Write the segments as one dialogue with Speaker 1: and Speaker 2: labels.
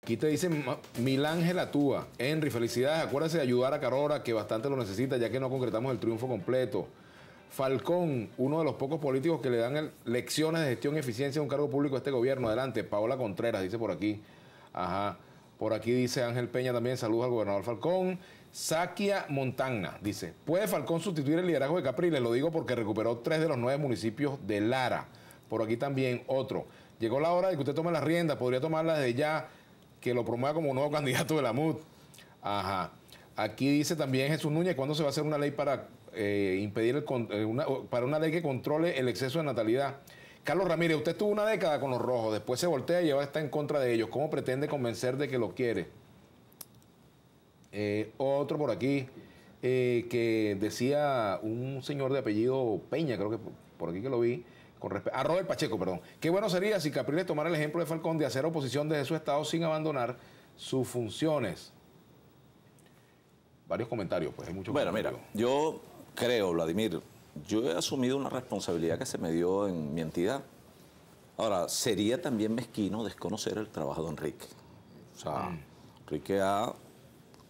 Speaker 1: Aquí te dice Milángel Atúa. Henry, felicidades. Acuérdese de ayudar a Carora, que bastante lo necesita, ya que no concretamos el triunfo completo. Falcón, uno de los pocos políticos que le dan lecciones de gestión y eficiencia a un cargo público a este gobierno. Adelante, Paola Contreras, dice por aquí. Ajá. Por aquí dice Ángel Peña también, saludos al gobernador Falcón. Saquia Montagna dice, ¿puede Falcón sustituir el liderazgo de Capriles? Lo digo porque recuperó 3 de los 9 municipios de Lara. Por aquí también otro. Llegó la hora de que usted tome las riendas, podría tomarlas desde ya, que lo promueva como nuevo candidato de la MUD. Ajá. Aquí dice también Jesús Núñez, ¿cuándo se va a hacer una ley para impedir para una ley que controle el exceso de natalidad? Carlos Ramírez, usted estuvo una década con los rojos, después se voltea y ahora está en contra de ellos. ¿Cómo pretende convencer de que lo quiere? Otro por aquí, que decía un señor de apellido Peña, creo que por aquí que lo vi, con respecto a Robert Pacheco, perdón. Qué bueno sería si Capriles tomara el ejemplo de Falcón de hacer oposición desde su estado sin abandonar sus funciones. Varios comentarios, pues hay muchos comentarios.
Speaker 2: Mira, yo creo, Vladimir, yo he asumido una responsabilidad que se me dio en mi entidad. Ahora, sería también mezquino desconocer el trabajo de Enrique. O sea, Enrique ha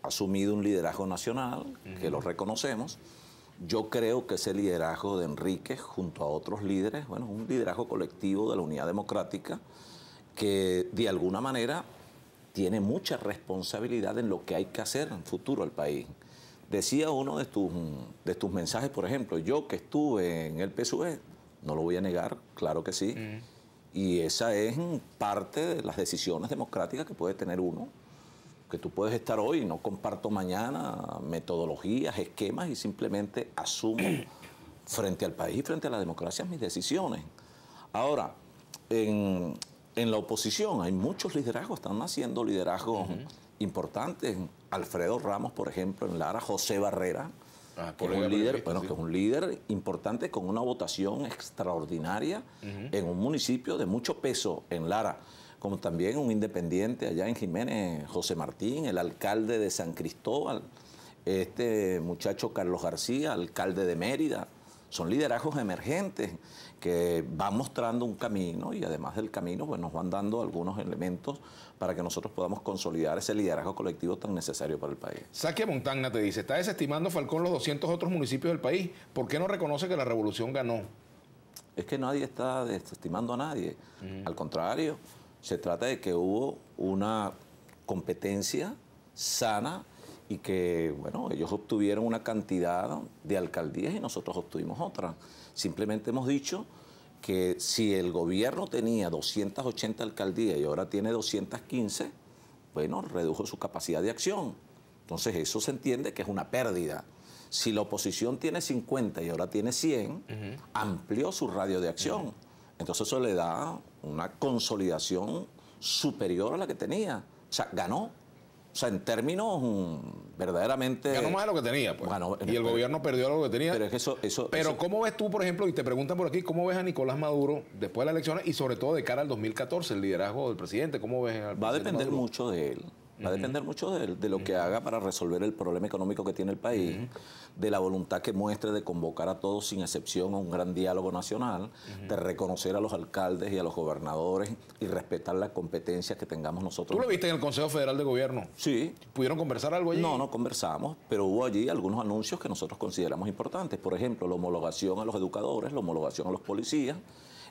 Speaker 2: asumido un liderazgo nacional, que lo reconocemos. Yo creo que ese liderazgo de Enrique, junto a otros líderes, bueno, un liderazgo colectivo de la Unidad Democrática, que de alguna manera tiene mucha responsabilidad en lo que hay que hacer en futuro al país. Decía uno de tus mensajes, por ejemplo, yo que estuve en el PSUV, no lo voy a negar, claro que sí, y esa es parte de las decisiones democráticas que puede tener uno, que tú puedes estar hoy y no comparto mañana metodologías, esquemas y simplemente asumo frente al país y frente a la democracia mis decisiones. Ahora, en la oposición hay muchos liderazgos, están haciendo liderazgos importantes. Alfredo Ramos, por ejemplo, en Lara, José Barrera, que es un líder, que es un líder importante con una votación extraordinaria en un municipio de mucho peso en Lara, como también un independiente allá en Jiménez, José Martín, el alcalde de San Cristóbal, este muchacho Carlos García, alcalde de Mérida. Son liderazgos emergentes que van mostrando un camino y además del camino pues nos van dando algunos elementos para que nosotros podamos consolidar ese liderazgo colectivo tan necesario para el país.
Speaker 1: Saquia Montagna te dice, ¿está desestimando Falcón los 200 otros municipios del país? ¿Por qué no reconoce que la revolución ganó?
Speaker 2: Es que nadie está desestimando a nadie. Al contrario, se trata de que hubo una competencia sana y que, bueno, ellos obtuvieron una cantidad de alcaldías y nosotros obtuvimos otra. Simplemente hemos dicho que si el gobierno tenía 280 alcaldías y ahora tiene 215, bueno, redujo su capacidad de acción. Entonces eso se entiende que es una pérdida. Si la oposición tiene 50 y ahora tiene 100, amplió su radio de acción. Entonces eso le da una consolidación superior a la que tenía. O sea, ganó. O sea, en términos verdaderamente...
Speaker 1: Ganó más de lo que tenía, pues.
Speaker 2: Ganó,
Speaker 1: y el gobierno perdió lo que tenía.
Speaker 2: Pero es que
Speaker 1: Pero ¿cómo ves tú, por ejemplo, y te preguntan por aquí, cómo ves a Nicolás Maduro después de las elecciones y sobre todo de cara al 2014, el liderazgo del presidente? ¿Cómo ves al
Speaker 2: Va a
Speaker 1: presidente
Speaker 2: depender
Speaker 1: Maduro?
Speaker 2: mucho de él. Va a depender mucho de él, de lo que haga para resolver el problema económico que tiene el país, de la voluntad que muestre de convocar a todos sin excepción a un gran diálogo nacional, de reconocer a los alcaldes y a los gobernadores y respetar la competencia que tengamos nosotros.
Speaker 1: ¿Tú lo viste en el Consejo Federal de Gobierno?
Speaker 2: Sí.
Speaker 1: ¿Pudieron conversar algo allí?
Speaker 2: No conversamos, pero hubo allí algunos anuncios que nosotros consideramos importantes. Por ejemplo, la homologación a los educadores, la homologación a los policías,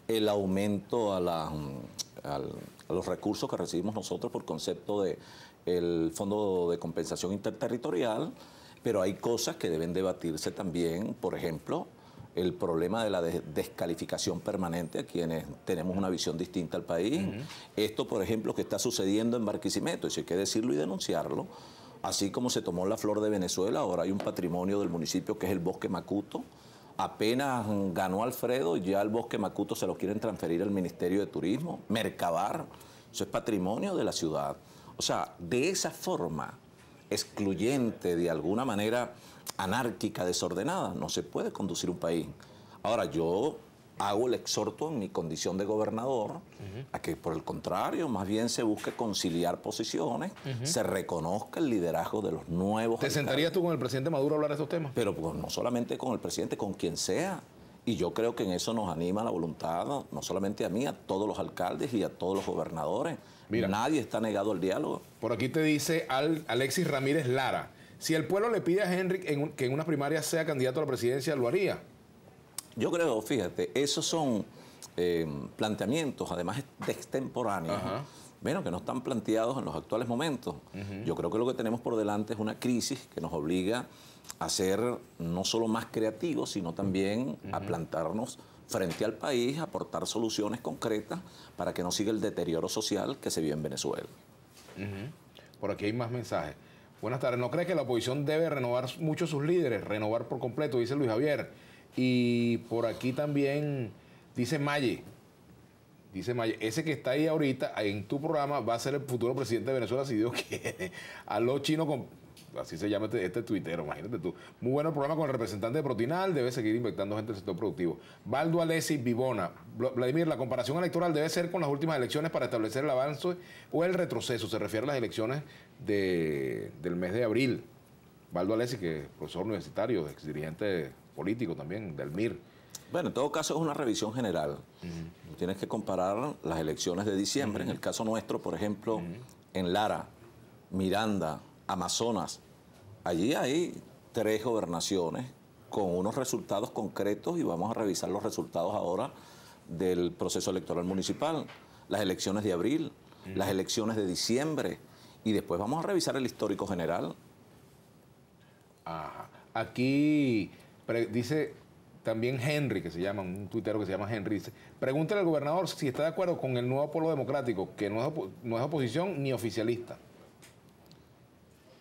Speaker 2: el aumento a los recursos que recibimos nosotros por concepto de el Fondo de Compensación Interterritorial, pero hay cosas que deben debatirse también, por ejemplo, el problema de la descalificación permanente a quienes tenemos una visión distinta al país. Esto, por ejemplo, que está sucediendo en Barquisimeto, y si hay que decirlo y denunciarlo, así como se tomó la flor de Venezuela, ahora hay un patrimonio del municipio que es el Bosque Macuto. Apenas ganó Alfredo, ya el Bosque Macuto se lo quieren transferir al Ministerio de Turismo, Mercabar, eso es patrimonio de la ciudad. O sea, de esa forma excluyente, de alguna manera anárquica, desordenada, no se puede conducir un país. Ahora, yo hago el exhorto en mi condición de gobernador a que, por el contrario, más bien se busque conciliar posiciones, se reconozca el liderazgo de los nuevos
Speaker 1: ¿Te
Speaker 2: alcaldes.
Speaker 1: sentarías tú con el presidente Maduro a hablar de estos temas?
Speaker 2: Pero pues, no solamente con el presidente, con quien sea. Y yo creo que en eso nos anima la voluntad, no solamente a mí, a todos los alcaldes y a todos los gobernadores.
Speaker 1: Mira,
Speaker 2: nadie está negado al diálogo.
Speaker 1: Por aquí te dice Alexis Ramírez Lara, si el pueblo le pide a Henry que en una primaria sea candidato a la presidencia, ¿lo haría?
Speaker 2: Yo creo, fíjate, esos son planteamientos, además de extemporáneos, bueno, que no están planteados en los actuales momentos. Yo creo que lo que tenemos por delante es una crisis que nos obliga a ser no solo más creativos, sino también a plantarnos frente al país, a aportar soluciones concretas para que no siga el deterioro social que se vive en Venezuela.
Speaker 1: Por aquí hay más mensajes. Buenas tardes. ¿No cree que la oposición debe renovar mucho sus líderes? Renovar por completo, dice Luis Javier. Y por aquí también dice Maye. Dice Maye, ese que está ahí ahorita en tu programa va a ser el futuro presidente de Venezuela si Dios quiere. Aló chino con... Así se llama este tuitero, imagínate tú. Muy bueno el programa con el representante de Protinal, debe seguir inyectando gente del sector productivo. Baldo Alessi Vivona. Vladimir, la comparación electoral debe ser con las últimas elecciones para establecer el avance o el retroceso. Se refiere a las elecciones del mes de abril. Baldo Alessi, que es profesor universitario, ex dirigente político también, del MIR.
Speaker 2: Bueno, en todo caso es una revisión general. Tienes que comparar las elecciones de diciembre. En el caso nuestro, por ejemplo, en Lara, Miranda, Amazonas, allí hay 3 gobernaciones con unos resultados concretos y vamos a revisar los resultados ahora del proceso electoral municipal, las elecciones de abril, las elecciones de diciembre y después vamos a revisar el histórico general.
Speaker 1: Ajá. Aquí dice también Henry, que se llama, un tuitero que se llama Henry, dice, pregúntale al gobernador si está de acuerdo con el nuevo polo democrático, que no es oposición ni oficialista.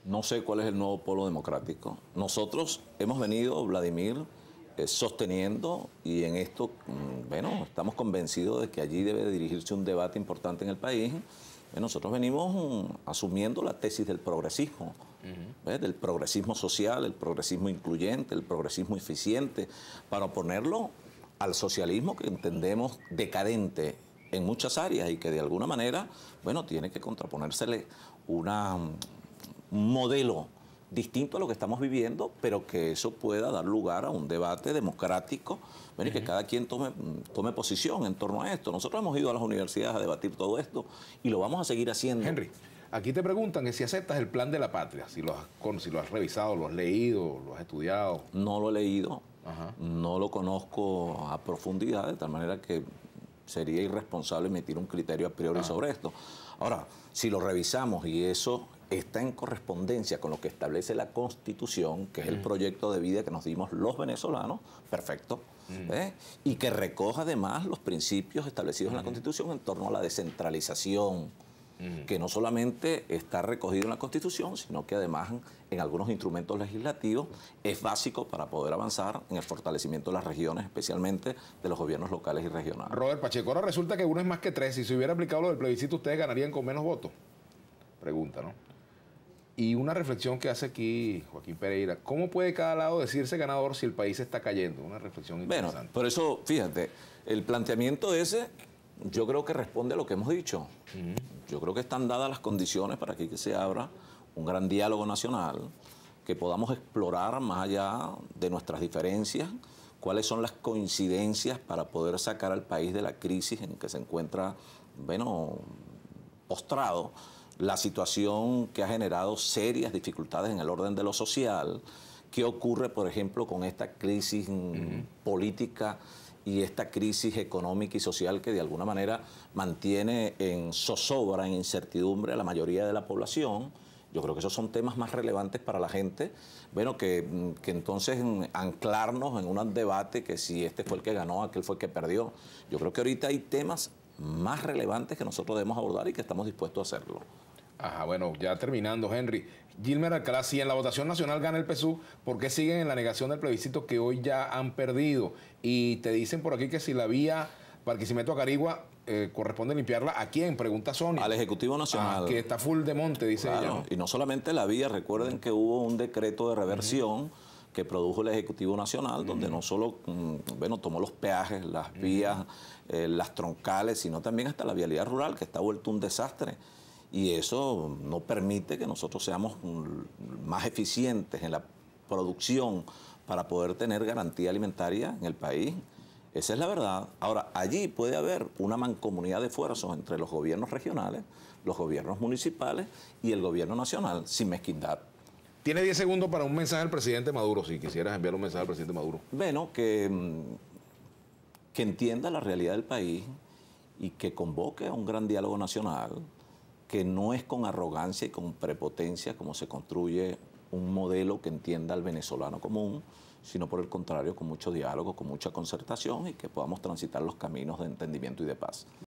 Speaker 2: No sé cuál es el nuevo polo democrático. Nosotros hemos venido, Vladimir, sosteniendo y en esto, bueno, estamos convencidos de que allí debe dirigirse un debate importante en el país. Nosotros venimos asumiendo la tesis del progresismo, del progresismo social, el progresismo incluyente, el progresismo eficiente, para oponerlo al socialismo que entendemos decadente en muchas áreas y que de alguna manera, bueno, tiene que contraponérsele un modelo distinto a lo que estamos viviendo, pero que eso pueda dar lugar a un debate democrático, bueno, y que cada quien tome posición en torno a esto. Nosotros hemos ido a las universidades a debatir todo esto y lo vamos a seguir haciendo.
Speaker 1: Henry, aquí te preguntan que si aceptas el plan de la patria, si lo has revisado, lo has leído, lo has estudiado.
Speaker 2: No lo he leído, no lo conozco a profundidad, de tal manera que sería irresponsable emitir un criterio a priori sobre esto. Ahora, si lo revisamos y eso está en correspondencia con lo que establece la Constitución, que es el proyecto de vida que nos dimos los venezolanos, perfecto, y que recoja además los principios establecidos en la Constitución en torno a la descentralización, que no solamente está recogido en la Constitución, sino que además en algunos instrumentos legislativos es básico para poder avanzar en el fortalecimiento de las regiones, especialmente de los gobiernos locales y regionales.
Speaker 1: Robert Pacheco, ahora resulta que 1 es más que 3. Si se hubiera aplicado lo del plebiscito, ¿ustedes ganarían con menos votos? Pregunta, ¿no? Y una reflexión que hace aquí Joaquín Pereira, ¿cómo puede cada lado decirse ganador si el país está cayendo? Una reflexión interesante.
Speaker 2: Bueno, por eso, fíjate, el planteamiento ese yo creo que responde a lo que hemos dicho. Yo creo que están dadas las condiciones para que se abra un gran diálogo nacional, que podamos explorar más allá de nuestras diferencias, cuáles son las coincidencias para poder sacar al país de la crisis en que se encuentra, bueno, postrado, la situación que ha generado serias dificultades en el orden de lo social. ¿Qué ocurre, por ejemplo, con esta crisis política y esta crisis económica y social que de alguna manera mantiene en zozobra, en incertidumbre a la mayoría de la población? Yo creo que esos son temas más relevantes para la gente, bueno, que entonces anclarnos en un debate que si este fue el que ganó, aquel fue el que perdió. Yo creo que ahorita hay temas más relevantes que nosotros debemos abordar y que estamos dispuestos a hacerlo.
Speaker 1: Ajá, bueno, ya terminando, Henry. Gilmer Alcalá, si en la votación nacional gana el PSUV, ¿por qué siguen en la negación del plebiscito que hoy ya han perdido? Y te dicen por aquí que si la vía Barquisimeto a Carigua corresponde limpiarla, ¿a quién? Pregunta Sonia.
Speaker 2: Al Ejecutivo Nacional.
Speaker 1: Que está full de monte, dice ella, ¿no?
Speaker 2: Y no solamente la vía, recuerden que hubo un decreto de reversión que produjo el Ejecutivo Nacional, donde no solo bueno, tomó los peajes, las vías, las troncales, sino también hasta la vialidad rural, que está vuelto un desastre. Y eso no permite que nosotros seamos más eficientes en la producción para poder tener garantía alimentaria en el país. Esa es la verdad. Ahora, allí puede haber una mancomunidad de esfuerzos entre los gobiernos regionales, los gobiernos municipales y el gobierno nacional, sin mezquindad.
Speaker 1: Tiene 10 segundos para un mensaje al presidente Maduro, si quisieras enviar un mensaje al presidente Maduro.
Speaker 2: Bueno, que entienda la realidad del país y que convoque a un gran diálogo nacional, que no es con arrogancia y con prepotencia como se construye un modelo que entienda al venezolano común, sino por el contrario, con mucho diálogo, con mucha concertación y que podamos transitar los caminos de entendimiento y de paz.